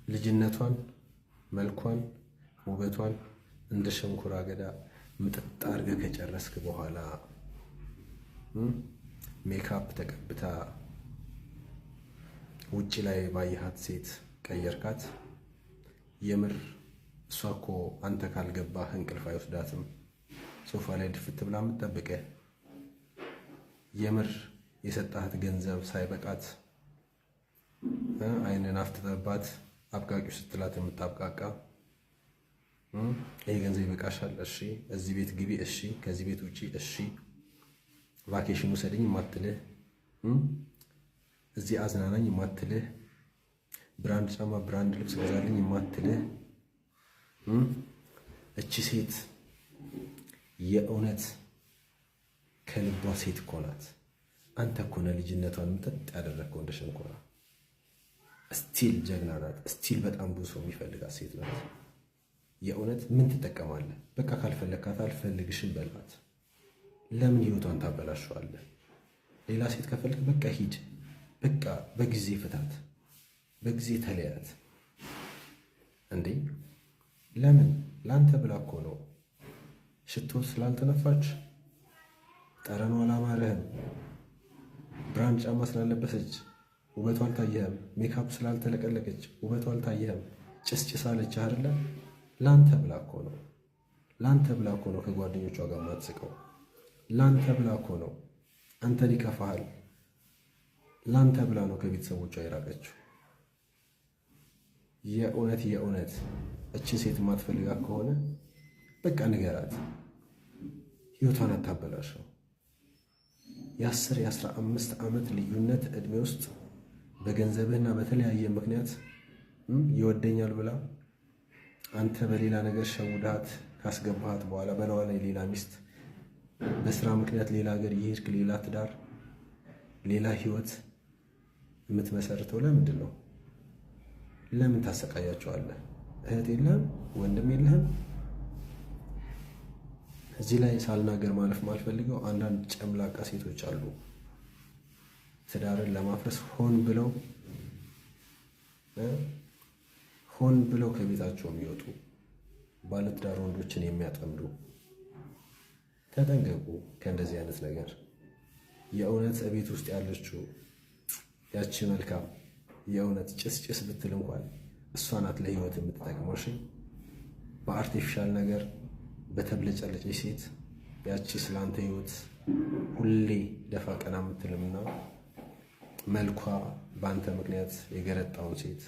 ልጅነቷን፣ መልኳን፣ ውበቷን እንደ ሸንኮራ አገዳ ምጥጥ አድርገህ ከጨረስክ በኋላ ሜካፕ ተቀብታ ውጪ ላይ ባየሃት ሴት ቀየርካት። የምር እሷ እኮ አንተ ካልገባህ እንቅልፍ አይወስዳትም። ሶፋ ላይ ድፍት ብላ የምትጠብቅህ የምር የሰጣት ገንዘብ ሳይበቃት አይንን አፍጥጠባት አብቃቂው ስትላት የምታብቃቃ ይሄ ገንዘብ ይበቃሻል፣ እሺ፣ እዚህ ቤት ግቢ፣ እሺ፣ ከዚህ ቤት ውጪ፣ እሺ፣ ቫኬሽን ውሰደኝ የማትልህ እዚህ አዝናናኝ የማትልህ ብራንድ ጫማ ብራንድ ልብስ ገዛልኝ የማትልህ እቺ ሴት የእውነት ከልቧ ሴት እኮ ናት። አንተ እኮ ነህ ልጅነቷን ምጠጥ ያደረግከው እንደ ሸንኮራ። ስቲል ጀግና ናት። ስቲል በጣም ብዙ ሰው የሚፈልጋት ሴት ናት። የእውነት ምን ትጠቀማለህ? በቃ ካልፈለግካት አልፈልግሽም በላት። ለምን ህይወቷን ታበላሸዋለህ? ሌላ ሴት ከፈልክ በቃ ሂድ። በቃ በጊዜ ፍታት፣ በጊዜ ተለያት። እንዴ ለምን? ላንተ ብላ እኮ ነው። ሽቶ ስላልተነፋች፣ ጠረኗ አላማረህም፣ ብራንድ ጫማ ስላለበሰች ውበቷ አልታየህም፣ ሜካፕ ስላልተለቀለቀች ውበቷ አልታየህም፣ ጭስጭስ አለች አይደለ? ላንተ ብላ እኮ ነው። ላንተ ብላ እኮ ነው ከጓደኞቿ ጋር ማትስቀው። ላንተ ብላ እኮ ነው አንተን ይከፋሃል። ላንተ ብላ ነው ከቤተሰቦቿ የራቀችው። የእውነት እችን ሴት የማትፈልጋ ከሆነ በቃ ንገራት፣ ህይወቷን አታበላሸው። የ10-15 ዓመት ልዩነት ዕድሜ ውስጥ በገንዘብህና በተለያየ ምክንያት ይወደኛል ብላ አንተ በሌላ ነገር ሸውዳት ካስገባሃት በኋላ በለዋ ላይ ሌላ ሚስት፣ በስራ ምክንያት ሌላ ሀገር እየሄድክ ሌላ ትዳር፣ ሌላ ህይወት የምትመሰርተው ለምንድን ነው? ለምን ታሰቃያቸዋለህ? እህት የለህም? ወንድም የለህም? እዚህ ላይ ሳልናገር ማለፍ ማልፈልገው አንዳንድ ጨምላቃ ሴቶች አሉ ትዳርን ለማፍረስ ሆን ብለው ከቤታቸው የሚወጡ ባለትዳር ወንዶችን የሚያጠምዱ። ተጠንቀቁ ከእንደዚህ አይነት ነገር። የእውነት ቤት ውስጥ ያለችው ያቺ መልካም የእውነት ጭስ ብትል እንኳን እሷ ናት ለህይወት የምትጠቅመው። እሺ በአርቲፊሻል ነገር በተብለጨለጭ ሴት ያቺ ስላንተ ህይወት ሁሌ ደፋ ቀና የምትልምና መልኳ በአንተ ምክንያት የገረጣውን ሴት